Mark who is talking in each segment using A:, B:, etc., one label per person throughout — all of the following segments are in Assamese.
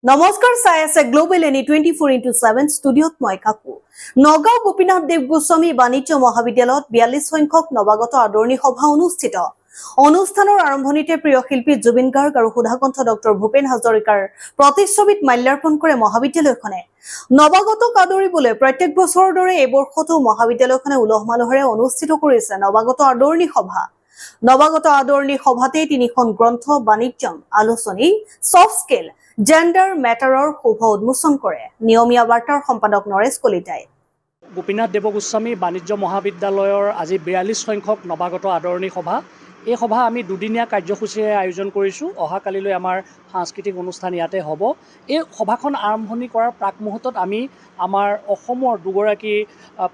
A: নমস্কাৰ চাই আছে গ্লোবেল এনি 24x7 ষ্টুডিঅত মই কাকু নগাঁও গোপীনাথ দেৱ গোস্বামী বাণিজ্য মহাবিদ্যালয়ত 42 সংখ্যক নৱাগত আদৰণি সভা অনুষ্ঠিত অনুষ্ঠানৰ আৰম্ভণিতে প্ৰিয় শিল্পী জুবিন গাৰ্গ আৰু সুধাকণ্ঠ ডক্টৰ ভূপেন হাজৰিকাৰ প্ৰতিচ্ছবিত মাল্যাৰ্পণ কৰে মহাবিদ্যালয়খনে নৱাগত আদৰিবলৈ প্ৰত্যেক বছৰৰ দৰে এই বৰ্ষতো মহাবিদ্যালয়খনে উলহ মালহেৰে অনুষ্ঠিত কৰিছে নৱাগত আদৰণি সভা নৱাগত আদৰণি সভাতে তিনিখন গ্ৰন্থ বাণিজ্যম আলোচনী সফট স্কিল জেন্ডাৰ মেটাৰৰ শুভ উন্মোচন কৰে নিয়মীয়া বাৰ্তাৰ সম্পাদক নৰেশ কলিতাই
B: গোপীনাথ দেৱ গোস্বামী বাণিজ্য মহাবিদ্যালয়ৰ আজি 42 সংখ্যক নৱাগত আদৰণি সভা এই সভা আমি দুদিনীয়া কাৰ্যসূচীৰে আয়োজন কৰিছোঁ অহাকালিলৈ আমাৰ সাংস্কৃতিক অনুষ্ঠান ইয়াতে হ'ব এই সভাখন আৰম্ভণি কৰাৰ প্ৰাক মুহূৰ্তত আমি আমাৰ অসমৰ দুগৰাকী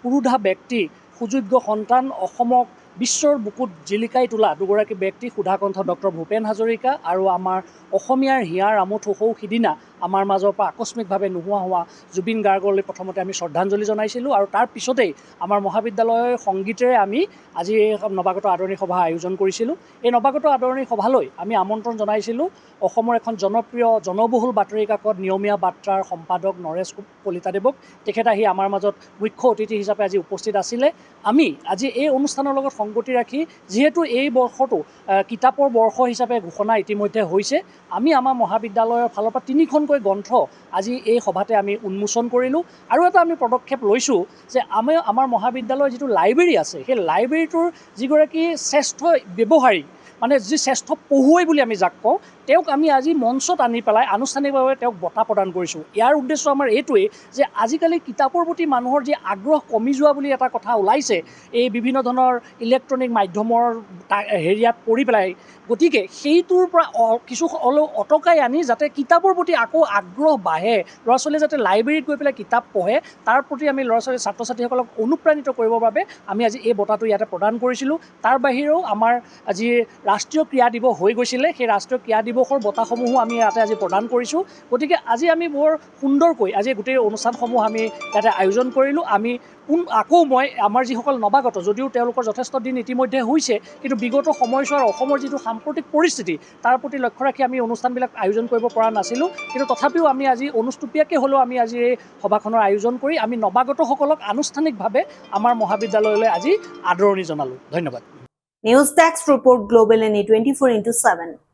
B: পুৰুধা ব্যক্তি সুযোগ্য সন্তান অসমক বিশ্বৰ বুকুত জিলিকাই তোলা দুগৰাকী ব্যক্তি সুধাকণ্ঠ ডক্টৰ ভূপেন হাজৰিকা আৰু আমাৰ অসমীয়াৰ হিয়াৰ আমোদ হৌ সিদিনা আমাৰ মাজৰ পৰা আকস্মিকভাৱে নোহোৱা হোৱা জুবিন গাৰ্গলৈ প্ৰথমতে আমি শ্ৰদ্ধাঞ্জলি জনাইছিলোঁ আৰু তাৰ পিছতেই আমাৰ মহাবিদ্যালয়ৰ সংগীতেৰে আমি আজি এই নৱাগত আদৰণি সভা আয়োজন কৰিছিলোঁ এই নৱাগত আদৰণি সভালৈ আমি আমন্ত্ৰণ জনাইছিলোঁ অসমৰ এখন জনপ্ৰিয় জনবহুল বাতৰি কাকত নিয়মীয়া বাৰ্তাৰ সম্পাদক নৰেশ কলিতাদেৱক তেখেত আহি আমাৰ মাজত মুখ্য অতিথি হিচাপে আজি উপস্থিত আছিলে আমি আজি এই অনুষ্ঠানৰ লগত সংগতি ৰাখি যিহেতু এই বৰ্ষটো কিতাপৰ বৰ্ষ হিচাপে ঘোষণা ইতিমধ্যে হৈছে আমি আমাৰ মহাবিদ্যালয়ৰ ফালৰ পৰা তিনিখনকৈ গ্ৰন্থ আজি এই সভাতে আমি উন্মোচন কৰিলোঁ আৰু এটা আমি পদক্ষেপ লৈছোঁ যে আমাৰ মহাবিদ্যালয়ৰ যিটো লাইব্ৰেৰী আছে সেই লাইব্ৰেৰীটোৰ যিগৰাকী শ্ৰেষ্ঠ ব্যৱহাৰী মানে যি শ্ৰেষ্ঠ পঢ়ুৱৈ বুলি আমি যাক কওঁ তেওঁক আমি আজি মঞ্চত আনি পেলাই আনুষ্ঠানিকভাৱে তেওঁক বঁটা প্ৰদান কৰিছোঁ ইয়াৰ উদ্দেশ্য আমাৰ এইটোৱেই যে আজিকালি কিতাপৰ প্ৰতি মানুহৰ যি আগ্ৰহ কমি যোৱা বুলি এটা কথা ওলাইছে এই বিভিন্ন ধৰণৰ ইলেক্ট্ৰনিক মাধ্যমৰ হেৰিয়াত পৰি পেলাই গতিকে সেইটোৰ পৰা কিছু অলপ অটকাই আনি যাতে কিতাপৰ প্ৰতি আকৌ আগ্ৰহ বাঢ়ে ল'ৰা ছোৱালীয়ে যাতে লাইব্ৰেৰীত গৈ পেলাই কিতাপ পঢ়ে তাৰ প্ৰতি আমি ল'ৰা ছোৱালী ছাত্ৰ ছাত্ৰীসকলক অনুপ্ৰাণিত কৰিবৰ বাবে আমি আজি এই বঁটাটো ইয়াতে প্ৰদান কৰিছিলোঁ তাৰ বাহিৰেও আমাৰ আজি ৰাষ্ট্ৰীয় ক্ৰীড়া দিৱস হৈ গৈছিলে সেই ৰাষ্ট্ৰীয় ক্ৰীড়া দিৱসৰ বঁটাসমূহো আমি ইয়াতে আজি প্ৰদান কৰিছোঁ গতিকে আজি আমি বৰ সুন্দৰকৈ আজি গোটেই অনুষ্ঠানসমূহ আমি ইয়াতে আয়োজন কৰিলোঁ আমি আকৌ মই আমাৰ যিসকল নৱাগত যদিও তেওঁলোকৰ যথেষ্ট দিন ইতিমধ্যে হৈছে কিন্তু বিগত সময়ছোৱাৰ অসমৰ যিটো সাম্প্ৰতিক পৰিস্থিতি তাৰ প্ৰতি লক্ষ্য ৰাখি আমি অনুষ্ঠানবিলাক আয়োজন কৰিব পৰা নাছিলোঁ কিন্তু তথাপিও আমি আজি অনুষ্টুপীয়াকৈ হ'লেও আমি আজি এই সভাখনৰ আয়োজন কৰি আমি নৱাগতসকলক আনুষ্ঠানিকভাৱে আমাৰ মহাবিদ্যালয়লৈ আজি আদৰণি জনালোঁ ধন্যবাদ
A: news desk report global any 24x7